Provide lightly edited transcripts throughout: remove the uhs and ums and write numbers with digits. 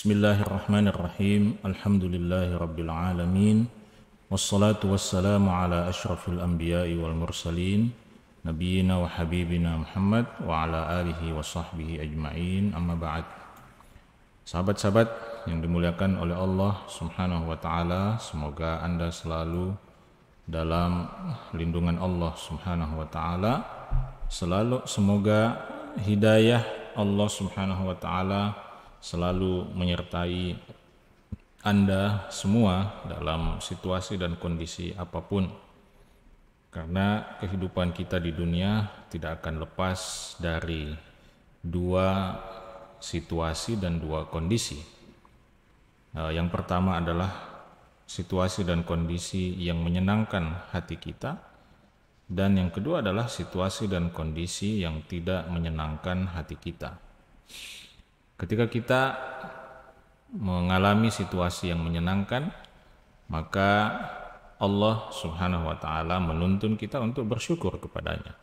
Bismillahirrahmanirrahim. Alhamdulillahi alamin. Wassalatu wassalamu ala asyrafil anbiya'i wal mursalin Nabiyyina wa habibina Muhammad wa ala alihi wa sahbihi ajma'in. Amma ba'd. Sahabat-sahabat yang dimuliakan oleh Allah subhanahu wa ta'ala, semoga Anda selalu dalam lindungan Allah subhanahu wa ta'ala. Semoga hidayah Allah subhanahu wa ta'ala selalu menyertai Anda semua dalam situasi dan kondisi apapun, karena kehidupan kita di dunia tidak akan lepas dari dua situasi dan dua kondisi. Yang pertama adalah situasi dan kondisi yang menyenangkan hati kita, dan yang kedua adalah situasi dan kondisi yang tidak menyenangkan hati kita. Ketika kita mengalami situasi yang menyenangkan, maka Allah subhanahu wa ta'ala menuntun kita untuk bersyukur kepadanya.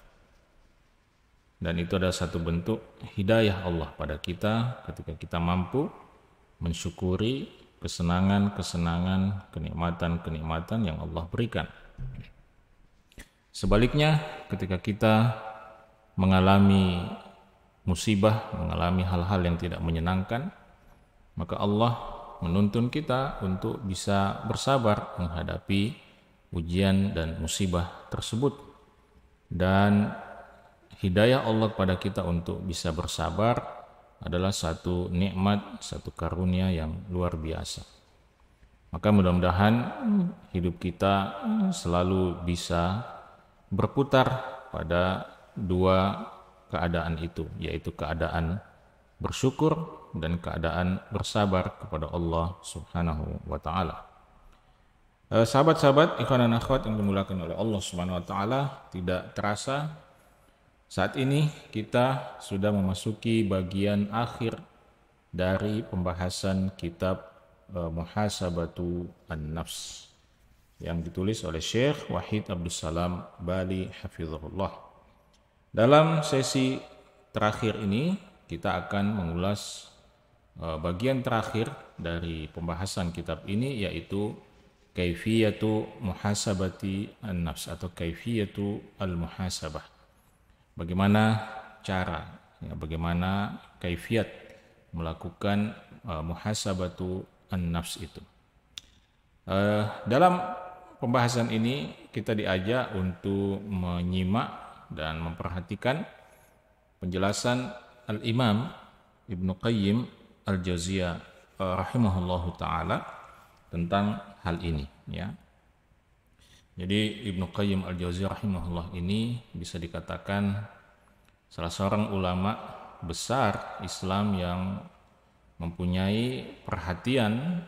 Dan itu adalah satu bentuk hidayah Allah pada kita ketika kita mampu mensyukuri kesenangan-kesenangan, kenikmatan-kenikmatan yang Allah berikan. Sebaliknya, ketika kita mengalami musibah, mengalami hal-hal yang tidak menyenangkan, maka Allah menuntun kita untuk bisa bersabar menghadapi ujian dan musibah tersebut. Dan hidayah Allah kepada kita untuk bisa bersabar adalah satu nikmat, satu karunia yang luar biasa. Maka mudah-mudahan hidup kita selalu bisa berputar pada dua keadaan itu, yaitu keadaan bersyukur dan keadaan bersabar kepada Allah subhanahu wa ta'ala. Sahabat-sahabat, ikhwan dan akhwat yang dimuliakan oleh Allah subhanahu wa ta'ala, tidak terasa saat ini kita sudah memasuki bagian akhir dari pembahasan kitab Muhasabatu An-Nafs yang ditulis oleh Syekh Wahid Abdus Salam Bali hafizahullah. Dalam sesi terakhir ini kita akan mengulas bagian terakhir dari pembahasan kitab ini, yaitu kaifiyatu muhasabati an-nafs atau kaifiyatu al-muhasabah. Bagaimana cara, bagaimana kaifiyat melakukan muhasabatu an-nafs itu. Dalam pembahasan ini kita diajak untuk menyimak dan memperhatikan penjelasan Al-Imam Ibnu Qayyim Al-Jauziyah rahimahullahu ta'ala tentang hal ini, ya. Jadi Ibnu Qayyim Al-Jauziyah rahimahullah ini bisa dikatakan salah seorang ulama besar Islam yang mempunyai perhatian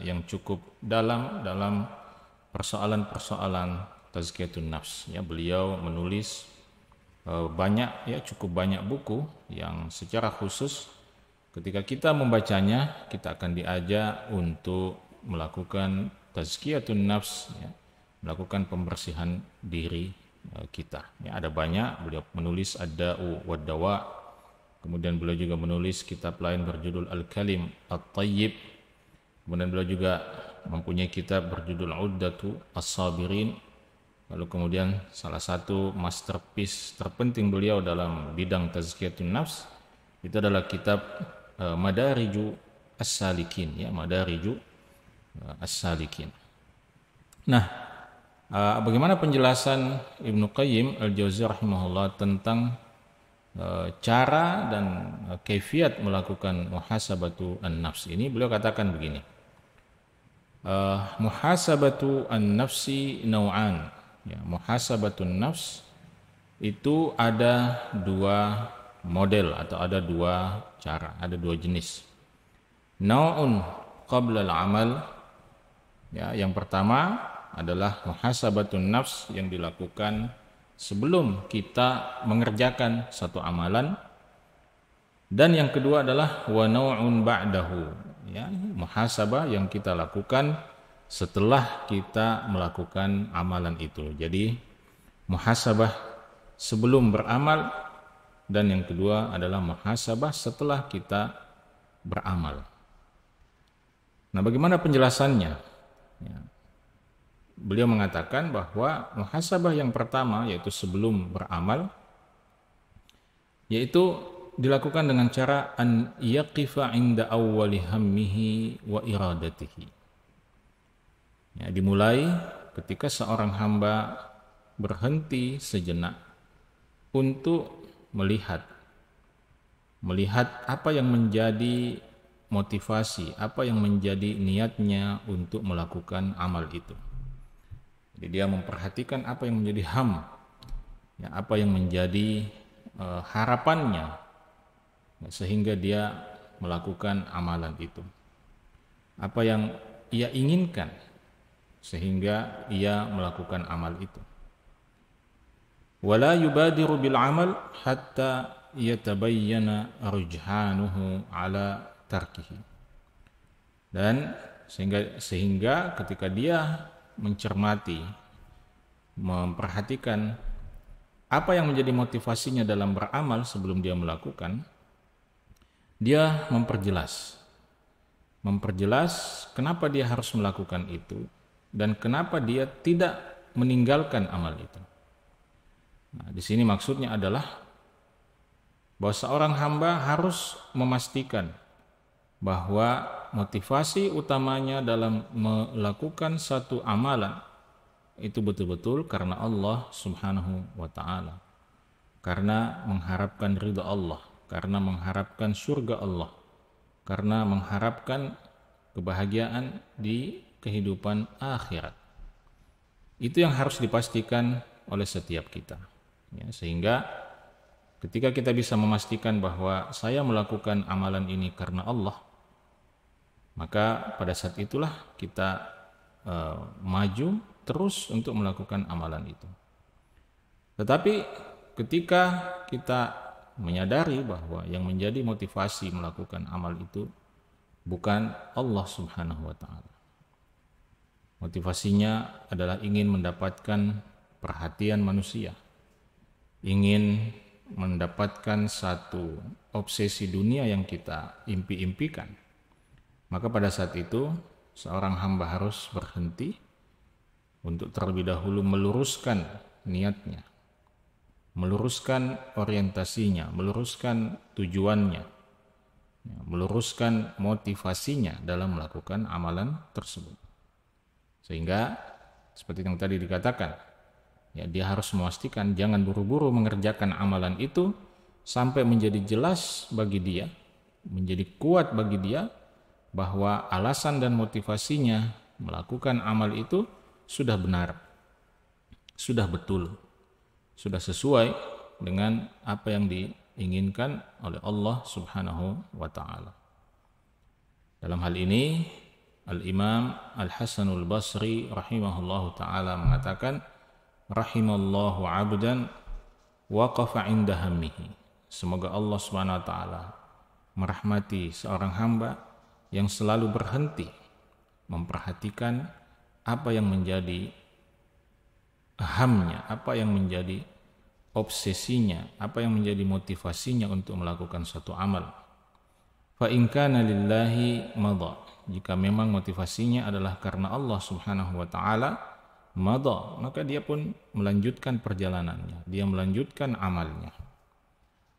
yang cukup dalam persoalan-persoalan tazkiyatun nafs, ya. Beliau menulis cukup banyak buku yang secara khusus ketika kita membacanya kita akan diajak untuk melakukan tazkiyatun nafs, ya, melakukan pembersihan diri kita. Ya, ada banyak. Beliau menulis Ad-Da'u wad-Dawa, kemudian beliau juga menulis kitab lain berjudul Al-Kalim At-Tayyib, kemudian beliau juga mempunyai kitab berjudul Uddatu As-Sabirin. Lalu kemudian salah satu masterpiece terpenting beliau dalam bidang tazkiyatun nafs itu adalah kitab Madariju As-Salikin, ya, Madariju As-Salikin. Nah, bagaimana penjelasan Ibnu Qayyim Al-Jauziyah rahimahullah tentang cara dan kaifiyat melakukan muhasabatu an-nafs ini? Beliau katakan begini. Muhasabatu an-nafsi naw'an. Ya, muhasabatun nafs itu ada dua model atau ada dua cara, ada dua jenis. Nau'un qabla al-amal, ya, yang pertama adalah muhasabatun nafs yang dilakukan sebelum kita mengerjakan satu amalan, dan yang kedua adalah wa nau'un ba'dahu, ya, muhasabah yang kita lakukan setelah kita melakukan amalan itu. Jadi muhasabah sebelum beramal, dan yang kedua adalah muhasabah setelah kita beramal. Nah, bagaimana penjelasannya? Ya. Beliau mengatakan bahwa muhasabah yang pertama, yaitu sebelum beramal, yaitu dilakukan dengan cara an yaqifa inda awwali hammihi wa iradatihi. Ya, dimulai ketika seorang hamba berhenti sejenak untuk melihat apa yang menjadi motivasi, apa yang menjadi niatnya untuk melakukan amal itu. Jadi dia memperhatikan apa yang menjadi ya, apa yang menjadi harapannya, ya, sehingga dia melakukan amalan itu. Apa yang ia inginkan sehingga ia melakukan amal itu. Wala yubadiru bil amal hatta yatabayyana rujhanuhu ala tarkihi. Dan sehingga ketika dia mencermati, memperhatikan apa yang menjadi motivasinya dalam beramal sebelum dia melakukan, dia memperjelas kenapa dia harus melakukan itu dan kenapa dia tidak meninggalkan amal itu. Nah, di sini maksudnya adalah bahwa seorang hamba harus memastikan bahwa motivasi utamanya dalam melakukan satu amalan itu betul-betul karena Allah Subhanahu wa ta'ala, karena mengharapkan ridha Allah, karena mengharapkan surga Allah, karena mengharapkan kebahagiaan di kehidupan akhirat. Itu yang harus dipastikan oleh setiap kita, ya, sehingga ketika kita bisa memastikan bahwa saya melakukan amalan ini karena Allah, maka pada saat itulah kita maju terus untuk melakukan amalan itu. Tetapi ketika kita menyadari bahwa yang menjadi motivasi melakukan amal itu bukan Allah Subhanahu wa ta'ala, motivasinya adalah ingin mendapatkan perhatian manusia, ingin mendapatkan satu obsesi dunia yang kita impi-impikan, maka pada saat itu seorang hamba harus berhenti untuk terlebih dahulu meluruskan niatnya, meluruskan orientasinya, meluruskan tujuannya, meluruskan motivasinya dalam melakukan amalan tersebut. Sehingga seperti yang tadi dikatakan, ya, dia harus memastikan jangan buru-buru mengerjakan amalan itu sampai menjadi jelas bagi dia, menjadi kuat bagi dia bahwa alasan dan motivasinya melakukan amal itu sudah benar, sudah betul, sudah sesuai dengan apa yang diinginkan oleh Allah Subhanahu wa ta'ala. Dalam hal ini Al-Imam Al-Hasanul Basri rahimahullahu ta'ala mengatakan, rahimallahu abdan waqafa inda hammihi. Semoga Allah Subhanahu wa ta'ala merahmati seorang hamba yang selalu berhenti memperhatikan apa yang menjadi hamnya, apa yang menjadi obsesinya, apa yang menjadi motivasinya untuk melakukan suatu amal. Fa in kana lillahi madha, jika memang motivasinya adalah karena Allah Subhanahu wa ta'ala, madha, maka dia pun melanjutkan perjalanannya, dia melanjutkan amalnya.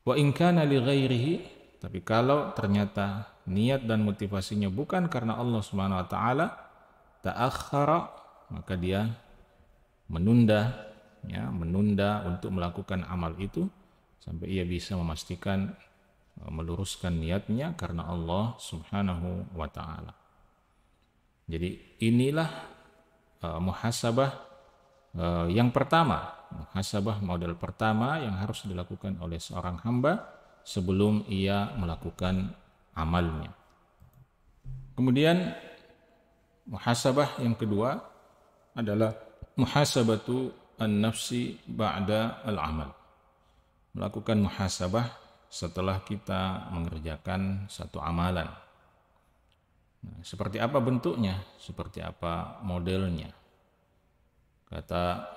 Wa in kana li ghairihi, tapi kalau ternyata niat dan motivasinya bukan karena Allah Subhanahu wa ta'ala, ta'akhkhara, maka dia menunda untuk melakukan amal itu sampai ia bisa memastikan meluruskan niatnya karena Allah Subhanahu wa ta'ala. Jadi inilah muhasabah yang pertama, muhasabah model pertama yang harus dilakukan oleh seorang hamba sebelum ia melakukan amalnya. Kemudian muhasabah yang kedua adalah muhasabatu an-nafsi ba'da al-amal. Melakukan muhasabah setelah kita mengerjakan satu amalan. Nah, seperti apa bentuknya? Seperti apa modelnya? Kata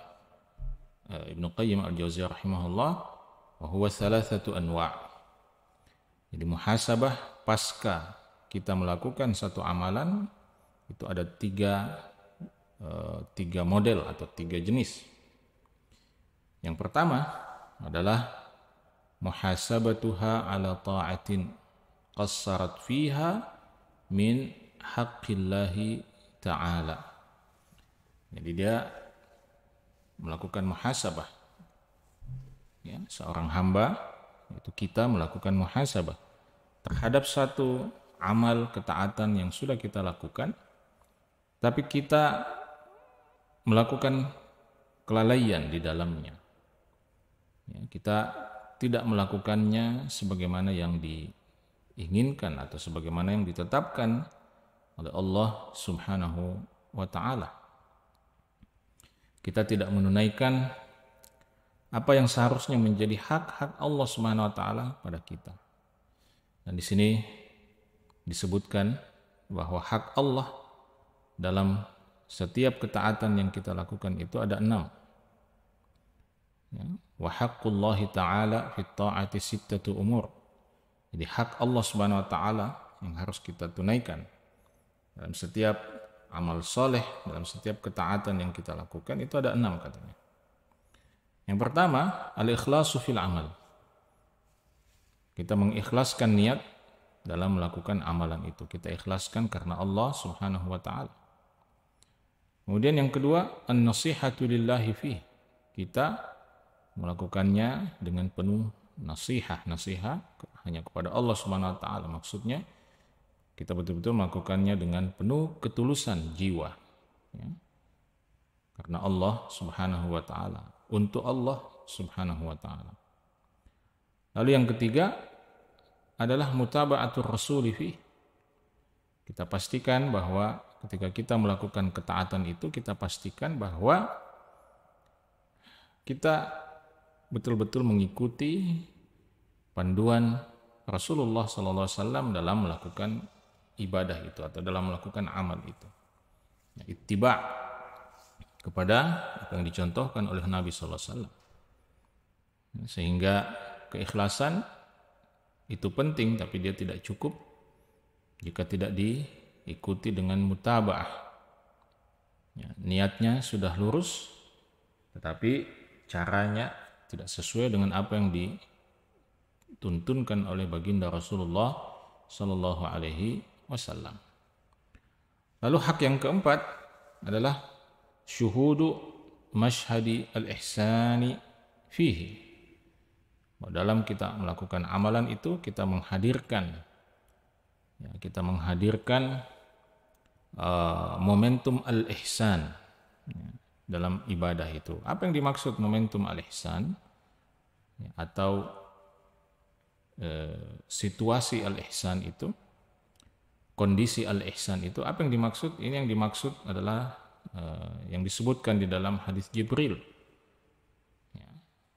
Ibnu Qayyim al-Jauziyah rahimahullah, wa huwa thalathatu anwa'. Jadi muhasabah pasca kita melakukan satu amalan itu ada tiga model atau tiga jenis. Yang pertama adalah muhasabatuha ala ta'atin qassarat fiha min haqqillahi ta'ala. Jadi dia melakukan muhasabah, ya, seorang hamba, itu kita melakukan muhasabah terhadap satu amal ketaatan yang sudah kita lakukan, tapi kita melakukan kelalaian di dalamnya, ya, kita tidak melakukannya sebagaimana yang diinginkan atau sebagaimana yang ditetapkan oleh Allah Subhanahu wa ta'ala. Kita tidak menunaikan apa yang seharusnya menjadi hak-hak Allah Subhanahu wa ta'ala pada kita. Dan di sini disebutkan bahwa hak Allah dalam setiap ketaatan yang kita lakukan itu ada 6. Ya. Wa haqqullahi ta'ala fit ta'ati sittatu umur. Jadi hak Allah Subhanahu wa ta'ala yang harus kita tunaikan dalam setiap amal soleh, dalam setiap ketaatan yang kita lakukan itu ada 6 katanya. Yang pertama, al-ikhlasu fil amal. Kita mengikhlaskan niat dalam melakukan amalan itu. Kita ikhlaskan karena Allah Subhanahu wa ta'ala. Kemudian yang kedua, an-nasihatu lillahi fih. Kita melakukannya dengan penuh nasihat hanya kepada Allah Subhanahu wa ta'ala. Maksudnya kita betul-betul melakukannya dengan penuh ketulusan jiwa, ya. Karena Allah Subhanahu wa ta'ala, untuk Allah Subhanahu wa ta'ala. Lalu yang ketiga adalah mutaba'atur rasuli fi. Kita pastikan bahwa ketika kita melakukan ketaatan itu, kita pastikan bahwa kita betul-betul mengikuti panduan Rasulullah SAW dalam melakukan ibadah itu atau dalam melakukan amal itu. Ittiba' kepada apa yang dicontohkan oleh Nabi SAW. Sehingga keikhlasan itu penting, tapi dia tidak cukup jika tidak diikuti dengan mutaba'ah. Ya, niatnya sudah lurus, tetapi caranya tidak sesuai dengan apa yang dituntunkan oleh baginda Rasulullah Sallallahu Alaihi Wasallam. Lalu hak yang keempat adalah syuhudu mashhadi al-ihsani fihi. Dalam kita melakukan amalan itu kita menghadirkan, ya, momentum al-ihsan, ya, dalam ibadah itu. Apa yang dimaksud momentum al-ihsan, ya, atau situasi al-ihsan itu, kondisi al-ihsan itu, apa yang dimaksud? Ini yang dimaksud adalah yang disebutkan di dalam hadis Jibril, ya,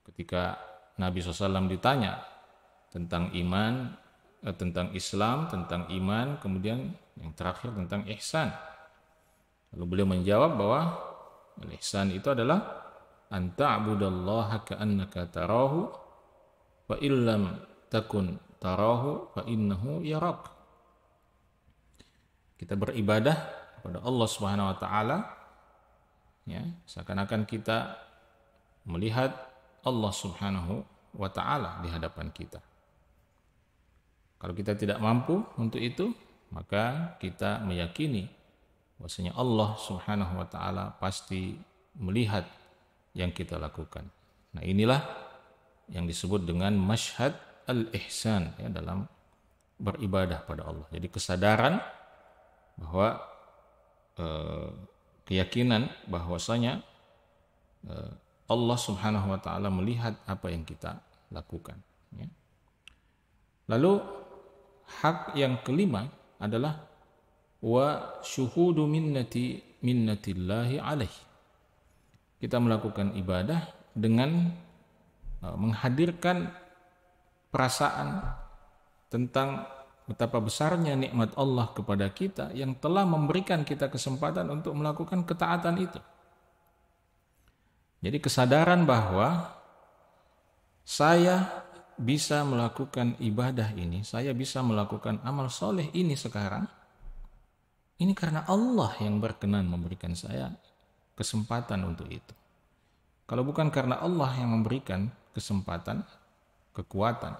ketika Nabi SAW ditanya tentang iman, tentang Islam, tentang iman, kemudian yang terakhir tentang ihsan. Lalu beliau menjawab bahwa al-ihsan itu adalah an ta'budallaha ka'annaka tarahu wa illam takun tarahu fa innahu yarak. Kita beribadah kepada Allah Subhanahu wa taala, ya, seakan-akan kita melihat Allah Subhanahu wa ta'ala di hadapan kita. Kalau kita tidak mampu untuk itu, maka kita meyakini bahwasanya Allah Subhanahu wa ta'ala pasti melihat yang kita lakukan. Nah, inilah yang disebut dengan masyhad al-ihsan, ya, dalam beribadah pada Allah. Jadi kesadaran bahwa keyakinan bahwasanya Allah Subhanahu wa ta'ala melihat apa yang kita lakukan, ya. Lalu hak yang kelima adalah wa syuhudu minnatillahi alaihi. Kita melakukan ibadah dengan menghadirkan perasaan tentang betapa besarnya nikmat Allah kepada kita yang telah memberikan kita kesempatan untuk melakukan ketaatan itu. Jadi kesadaran bahwa saya bisa melakukan ibadah ini, saya bisa melakukan amal soleh ini sekarang, ini karena Allah yang berkenan memberikan saya kesempatan untuk itu. Kalau bukan karena Allah yang memberikan kesempatan, kekuatan,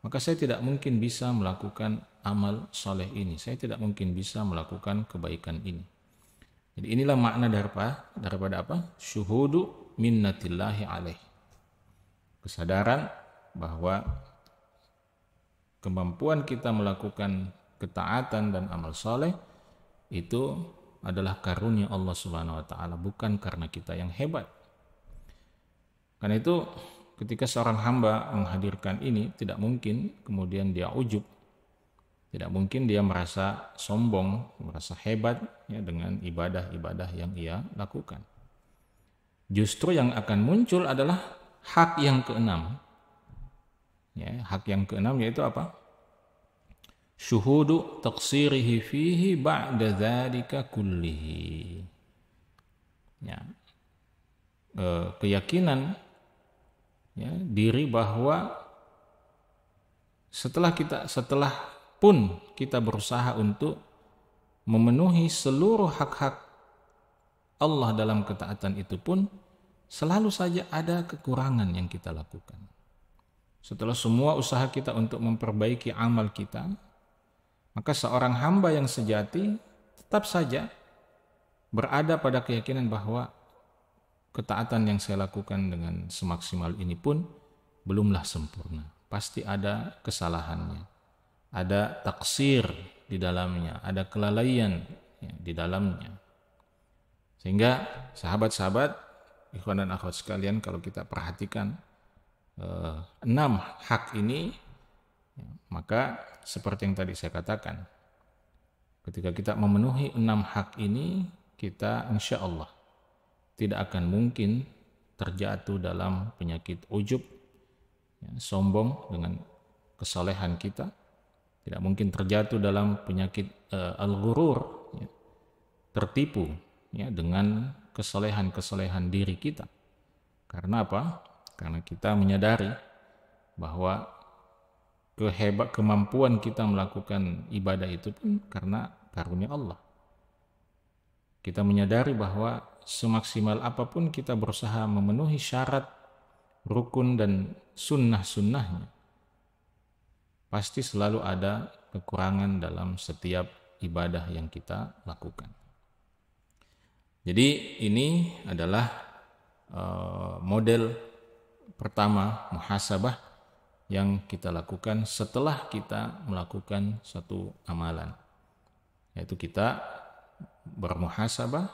maka saya tidak mungkin bisa melakukan amal soleh ini. Saya tidak mungkin bisa melakukan kebaikan ini. Jadi inilah makna daripada apa? Syuhudu minnatillahi alaih. Kesadaran bahwa kemampuan kita melakukan ketaatan dan amal soleh itu adalah karunia Allah Subhanahu wa taala, bukan karena kita yang hebat. Karena itu ketika seorang hamba menghadirkan ini, tidak mungkin kemudian dia ujub, tidak mungkin dia merasa sombong, merasa hebat ya dengan ibadah-ibadah yang ia lakukan. Justru yang akan muncul adalah hak yang keenam. Ya, hak yang keenam yaitu apa? Syuhudu taqsirihi fihi ba'da dzalika kullihi. Ya. Keyakinan ya, diri bahwa setelah pun kita berusaha untuk memenuhi seluruh hak-hak Allah dalam ketaatan itu pun selalu saja ada kekurangan yang kita lakukan. Setelah semua usaha kita untuk memperbaiki amal kita, maka seorang hamba yang sejati tetap saja berada pada keyakinan bahwa ketaatan yang saya lakukan dengan semaksimal ini pun belumlah sempurna. Pasti ada kesalahannya, ada taksir di dalamnya, ada kelalaian ya, di dalamnya. Sehingga sahabat-sahabat, ikhwan dan akhwat sekalian, kalau kita perhatikan 6 hak ini, ya, maka seperti yang tadi saya katakan, ketika kita memenuhi 6 hak ini, kita insya Allah tidak akan mungkin terjatuh dalam penyakit ujub, ya, sombong dengan kesalehan kita, tidak mungkin terjatuh dalam penyakit al-ghurur, ya, tertipu ya, dengan kesalehan-kesalehan diri kita. Karena apa? Karena kita menyadari bahwa kemampuan kita melakukan ibadah itu pun karena karunia Allah. Kita menyadari bahwa semaksimal apapun kita berusaha memenuhi syarat, rukun dan sunnah-sunnahnya, pasti selalu ada kekurangan dalam setiap ibadah yang kita lakukan. Jadi ini adalah model pertama muhasabah yang kita lakukan setelah kita melakukan satu amalan, yaitu kita bermuhasabah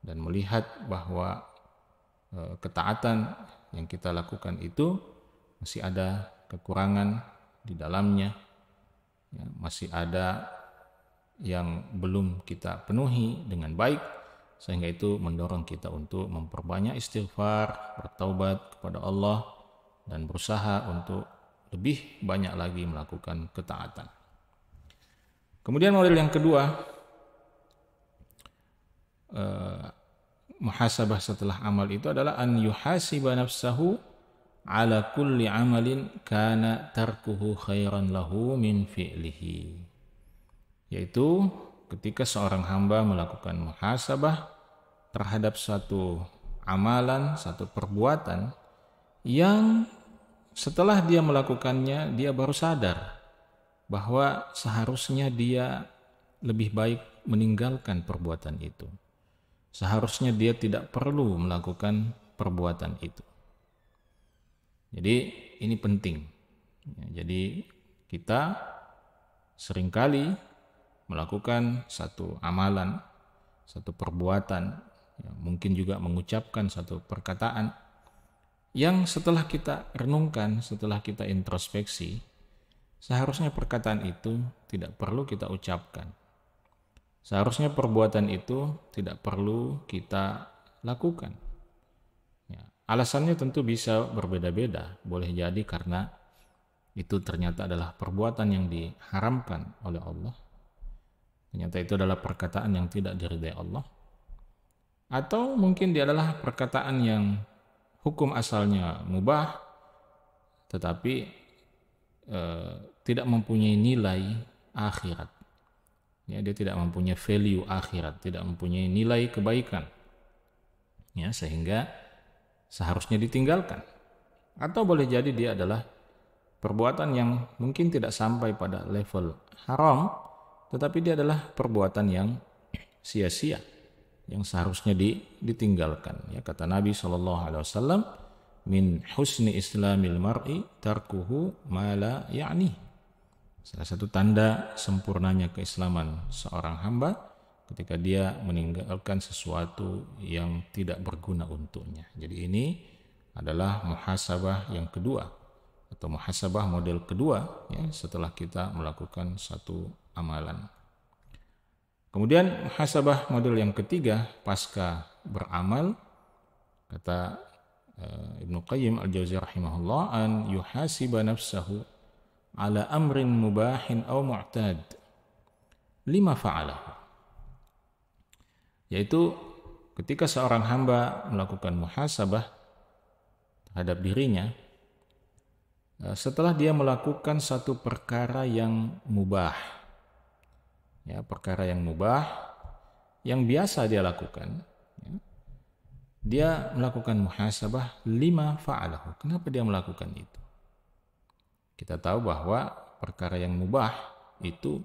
dan melihat bahwa ketaatan yang kita lakukan itu masih ada kekurangan di dalamnya, ya, masih ada yang belum kita penuhi dengan baik, sehingga itu mendorong kita untuk memperbanyak istighfar, bertaubat kepada Allah, dan berusaha untuk lebih banyak lagi melakukan ketaatan. Kemudian model yang kedua, muhasabah setelah amal itu adalah an yuhasiba nafsahu ala kulli amalin kana tarkuhu khairan lahu min fi'lihi. Yaitu ketika seorang hamba melakukan muhasabah terhadap satu amalan, satu perbuatan yang setelah dia melakukannya dia baru sadar bahwa seharusnya dia lebih baik meninggalkan perbuatan itu. Seharusnya dia tidak perlu melakukan perbuatan itu. Jadi ini penting. Jadi kita seringkali melakukan satu amalan, satu perbuatan, ya, mungkin juga mengucapkan satu perkataan yang setelah kita renungkan, setelah kita introspeksi, seharusnya perkataan itu tidak perlu kita ucapkan. Seharusnya perbuatan itu tidak perlu kita lakukan. Ya, alasannya tentu bisa berbeda-beda. Boleh jadi karena itu ternyata adalah perbuatan yang diharamkan oleh Allah. Ternyata itu adalah perkataan yang tidak diridai Allah. Atau mungkin dia adalah perkataan yang hukum asalnya mubah, tetapi tidak mempunyai nilai akhirat. Ya, dia tidak mempunyai value akhirat, tidak mempunyai nilai kebaikan. Ya, sehingga seharusnya ditinggalkan. Atau boleh jadi dia adalah perbuatan yang mungkin tidak sampai pada level haram, tetapi dia adalah perbuatan yang sia-sia, yang seharusnya ditinggalkan. Ya, kata Nabi SAW, min husni islamil mar'i tarkuhu ma la ya'ni. Salah satu tanda sempurnanya keislaman seorang hamba ketika dia meninggalkan sesuatu yang tidak berguna untuknya. Jadi ini adalah muhasabah yang kedua, atau muhasabah model kedua, ya, setelah kita melakukan satu amalan. Kemudian muhasabah model yang ketiga pasca beramal, kata Ibnu Qayyim al-Jauziyah rahimahullah, an yuhasiba nafsahu ala amrin mubahin aw mu'tad lima fa'alahu. Yaitu ketika seorang hamba melakukan muhasabah terhadap dirinya setelah dia melakukan satu perkara yang mubah, ya, perkara yang mubah yang biasa dia lakukan, ya, dia melakukan muhasabah lima fa'alahu. Kenapa dia melakukan itu? Kita tahu bahwa perkara yang mubah itu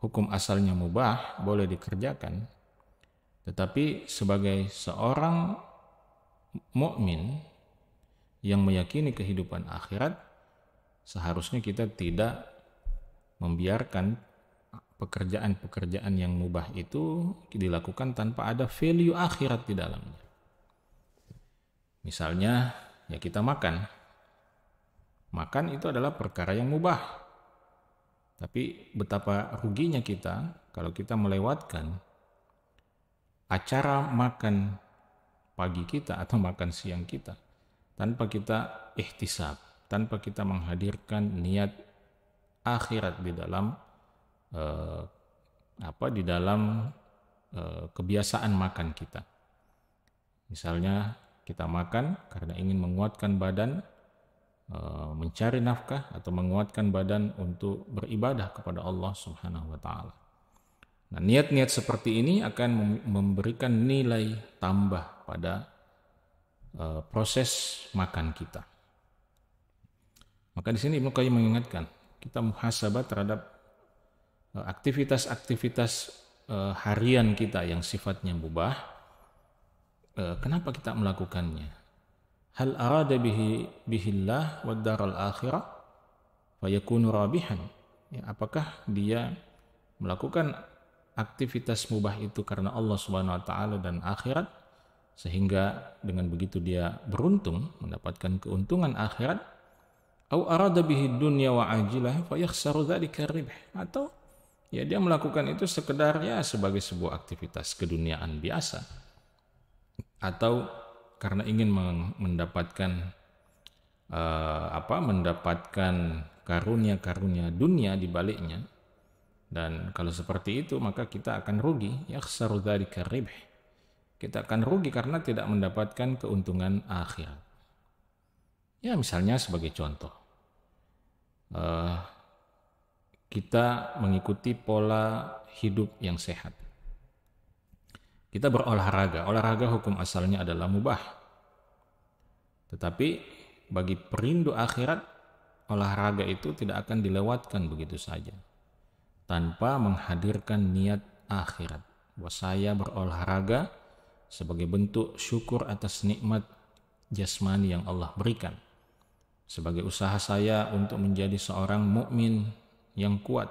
hukum asalnya mubah, boleh dikerjakan. Tetapi sebagai seorang mukmin yang meyakini kehidupan akhirat, seharusnya kita tidak membiarkan pekerjaan-pekerjaan yang mubah itu dilakukan tanpa ada value akhirat di dalamnya. Misalnya, ya, kita makan. Makan itu adalah perkara yang mubah. Tapi betapa ruginya kita kalau kita melewatkan acara makan pagi kita atau makan siang kita tanpa kita ihtisab, tanpa kita menghadirkan niat akhirat di dalam kebiasaan makan kita. Misalnya kita makan karena ingin menguatkan badan, mencari nafkah, atau menguatkan badan untuk beribadah kepada Allah Subhanahu wa taala. Nah, niat-niat seperti ini akan memberikan nilai tambah pada proses makan kita. Maka di sini Ibnu Qayyim mengingatkan kita muhasabah terhadap aktivitas-aktivitas harian kita yang sifatnya mubah. Kenapa kita melakukannya? Hal arada bihillah wad daral akhirah fayakunu rabihan. Ya, apakah dia melakukan aktivitas mubah itu karena Allah Subhanahu wa taala dan akhirat, sehingga dengan begitu dia beruntung mendapatkan keuntungan akhirat, au arada bihi dunya wa ajilah fa yakhsaru dzalika ribh, atau ya dia melakukan itu sekedar ya sebagai sebuah aktivitas keduniaan biasa, atau karena ingin mendapatkan mendapatkan karunia-karunia dunia di baliknya. Dan kalau seperti itu maka kita akan rugi, yakhsaru dzalika ribh. Kita akan rugi karena tidak mendapatkan keuntungan akhirat. Ya, misalnya sebagai contoh, kita mengikuti pola hidup yang sehat. Kita berolahraga. Olahraga hukum asalnya adalah mubah. Tetapi bagi perindu akhirat, olahraga itu tidak akan dilewatkan begitu saja tanpa menghadirkan niat akhirat. Bahwa saya berolahraga sebagai bentuk syukur atas nikmat jasmani yang Allah berikan, sebagai usaha saya untuk menjadi seorang mukmin yang kuat,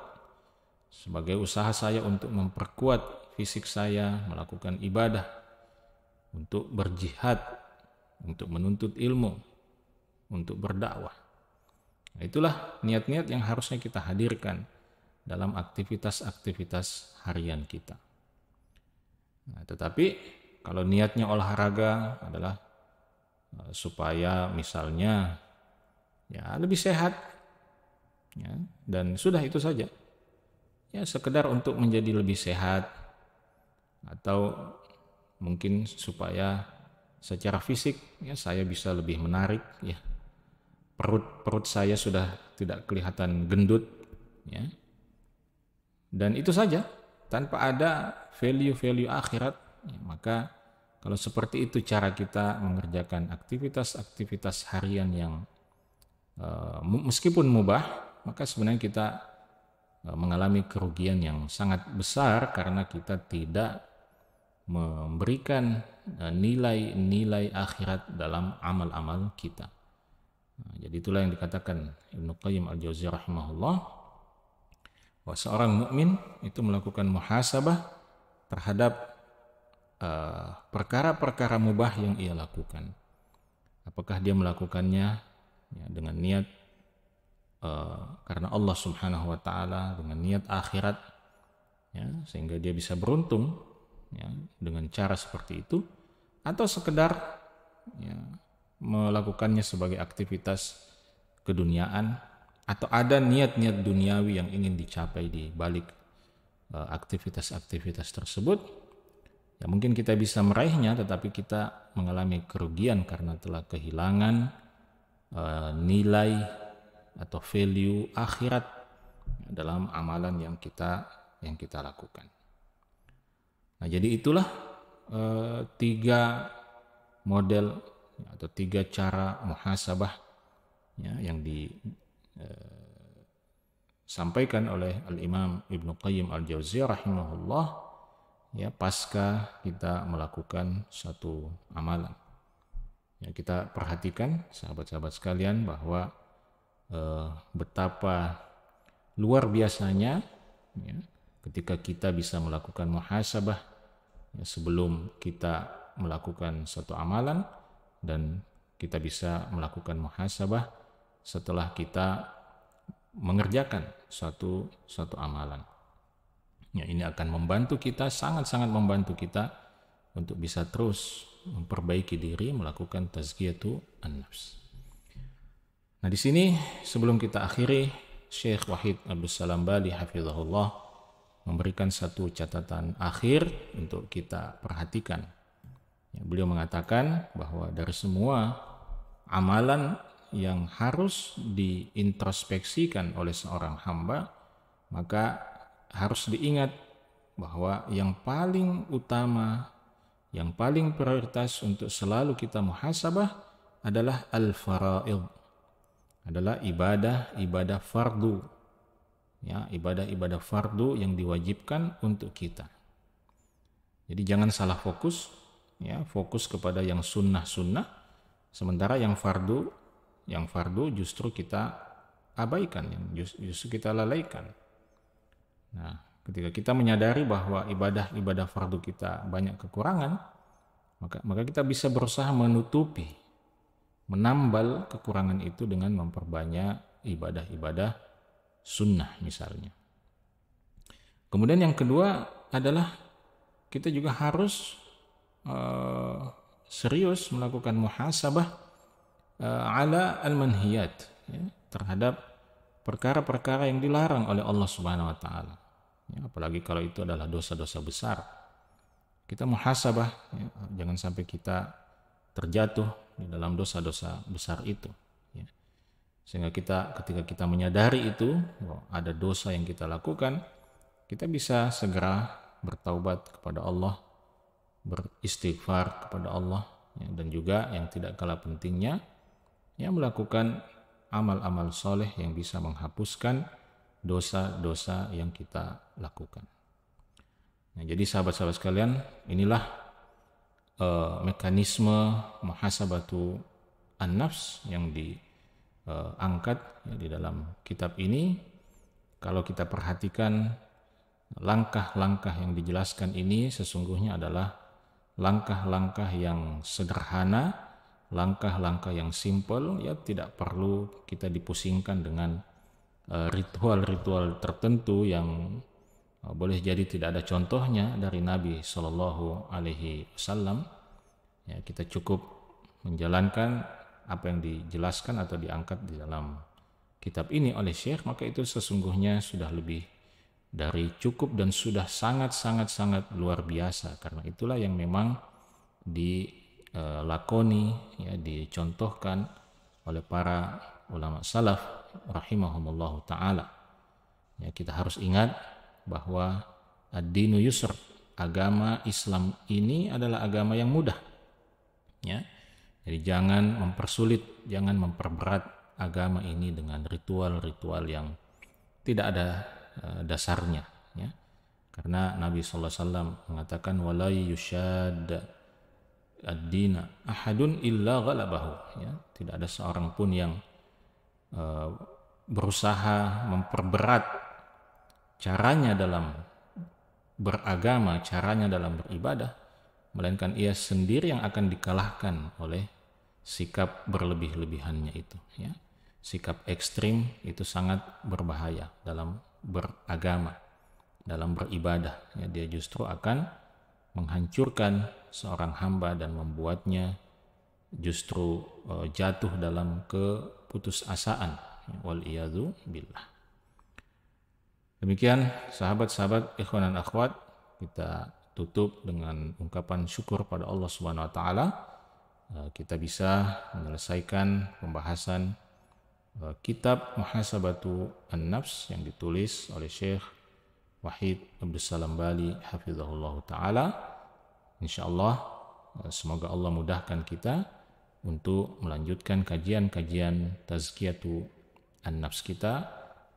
sebagai usaha saya untuk memperkuat fisik saya, melakukan ibadah, untuk berjihad, untuk menuntut ilmu, untuk berdakwah. Nah, itulah niat-niat yang harusnya kita hadirkan dalam aktivitas-aktivitas harian kita. Nah, tetapi kalau niatnya olahraga adalah supaya misalnya ya lebih sehat, ya, dan sudah itu saja, ya sekedar untuk menjadi lebih sehat, atau mungkin supaya secara fisik ya saya bisa lebih menarik, ya perut saya sudah tidak kelihatan gendut, ya. Dan itu saja, tanpa ada value-value akhirat. Ya, maka kalau seperti itu cara kita mengerjakan aktivitas-aktivitas harian yang meskipun mubah, maka sebenarnya kita mengalami kerugian yang sangat besar karena kita tidak memberikan nilai-nilai akhirat dalam amal-amal kita. Nah, jadi itulah yang dikatakan Ibnu Qayyim Al-Jauziyah rahimahullah, bahwa seorang mukmin itu melakukan muhasabah terhadap perkara-perkara mubah yang ia lakukan. Apakah dia melakukannya ya, dengan niat karena Allah Subhanahu wa taala, dengan niat akhirat ya, sehingga dia bisa beruntung ya, dengan cara seperti itu, atau sekedar ya, melakukannya sebagai aktivitas keduniaan, atau ada niat-niat duniawi yang ingin dicapai di balik aktivitas-aktivitas tersebut. Ya, mungkin kita bisa meraihnya, tetapi kita mengalami kerugian karena telah kehilangan nilai atau value akhirat dalam amalan yang kita lakukan. Nah, jadi itulah 3 model atau 3 cara muhasabah ya, yang disampaikan oleh Al-Imam Ibnu Qayyim Al-Jauziyah rahimahullah ya, pasca kita melakukan satu amalan. Ya, kita perhatikan sahabat-sahabat sekalian bahwa betapa luar biasanya ya, ketika kita bisa melakukan muhasabah ya, sebelum kita melakukan suatu amalan, dan kita bisa melakukan muhasabah setelah kita mengerjakan suatu amalan. Ya, ini akan membantu kita, sangat-sangat membantu kita untuk bisa terus memperbaiki diri, melakukan tazkiyatu an-nafs. Nah, di sini sebelum kita akhiri, Syekh Wahid Abdus Salam Bali hafizahullah memberikan satu catatan akhir untuk kita perhatikan. Ya, beliau mengatakan bahwa dari semua amalan yang harus diintrospeksikan oleh seorang hamba, maka harus diingat bahwa yang paling utama, yang paling prioritas untuk selalu kita muhasabah adalah al-fara'id, adalah ibadah fardu. Ya, ibadah fardu yang diwajibkan untuk kita. Jadi jangan salah fokus, ya, fokus kepada yang sunnah-sunnah, sementara yang fardu justru kita abaikan, yang justru kita lalaikan. Nah, ketika kita menyadari bahwa ibadah fardu kita banyak kekurangan, maka kita bisa berusaha menambal kekurangan itu dengan memperbanyak ibadah-ibadah sunnah misalnya. Kemudian yang kedua adalah kita juga harus serius melakukan muhasabah ala al-manhiyat ya, terhadap perkara-perkara yang dilarang oleh Allah Subhanahu wa taala. Ya, apalagi kalau itu adalah dosa-dosa besar. Kita muhasabah ya, jangan sampai kita terjatuh di dalam dosa-dosa besar itu ya. Sehingga ketika kita menyadari itu bahwa ada dosa yang kita lakukan, kita bisa segera bertaubat kepada Allah, beristighfar kepada Allah ya, dan juga yang tidak kalah pentingnya ya, melakukan amal-amal soleh yang bisa menghapuskan dosa-dosa yang kita lakukan. Nah, jadi sahabat-sahabat sekalian, inilah mekanisme muhasabatu an-nafs yang diangkat ya, di dalam kitab ini. Kalau kita perhatikan langkah-langkah yang dijelaskan ini sesungguhnya adalah langkah-langkah yang sederhana, langkah-langkah yang simple ya, tidak perlu kita dipusingkan dengan ritual-ritual tertentu yang boleh jadi tidak ada contohnya dari Nabi Shallallahu Alaihi Wasallam. Ya, kita cukup menjalankan apa yang dijelaskan atau diangkat di dalam kitab ini oleh Syekh, maka itu sesungguhnya sudah lebih dari cukup dan sudah sangat luar biasa. Karena itulah yang memang dilakoni, ya, dicontohkan oleh para ulama salaf rahimahumullah ta'ala. Ya, kita harus ingat bahwa ad-dinu yusr, agama Islam ini adalah agama yang mudah, ya. Jadi jangan mempersulit, jangan memperberat agama ini dengan ritual-ritual yang tidak ada dasarnya, ya. Karena Nabi SAW mengatakan wala yushad ad-dina ahadun illa ghalabahu, ya. Tidak ada seorang pun yang berusaha memperberat caranya dalam beragama, caranya dalam beribadah, melainkan ia sendiri yang akan dikalahkan oleh sikap berlebih-lebihannya itu, ya. Sikap ekstrim itu sangat berbahaya dalam beragama, dalam beribadah, ya. Dia justru akan menghancurkan seorang hamba dan membuatnya justru jatuh dalam keputusasaan, wal iyadzu billah. Demikian sahabat-sahabat, ikhwan dan akhwat, kita tutup dengan ungkapan syukur pada Allah Subhanahu wa taala. Kita bisa menyelesaikan pembahasan kitab Muhasabatu An-Nafs yang ditulis oleh Syekh Wahid Abdus Salam Bali hafizahullah taala. Insyaallah semoga Allah mudahkan kita untuk melanjutkan kajian-kajian tazkiyatu an-nafs kita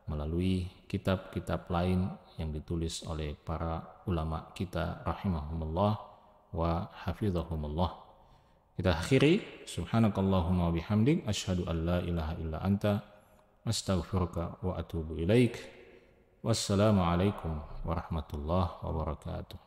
melalui kitab-kitab lain yang ditulis oleh para ulama kita rahimahumullah wa hafizahumullah. Kita akhiri, subhanakallahumma bihamdik, asyhadu an la ilaha illa anta, astaghfiruka wa atubu ilaik. Wassalamualaikum warahmatullahi wabarakatuh.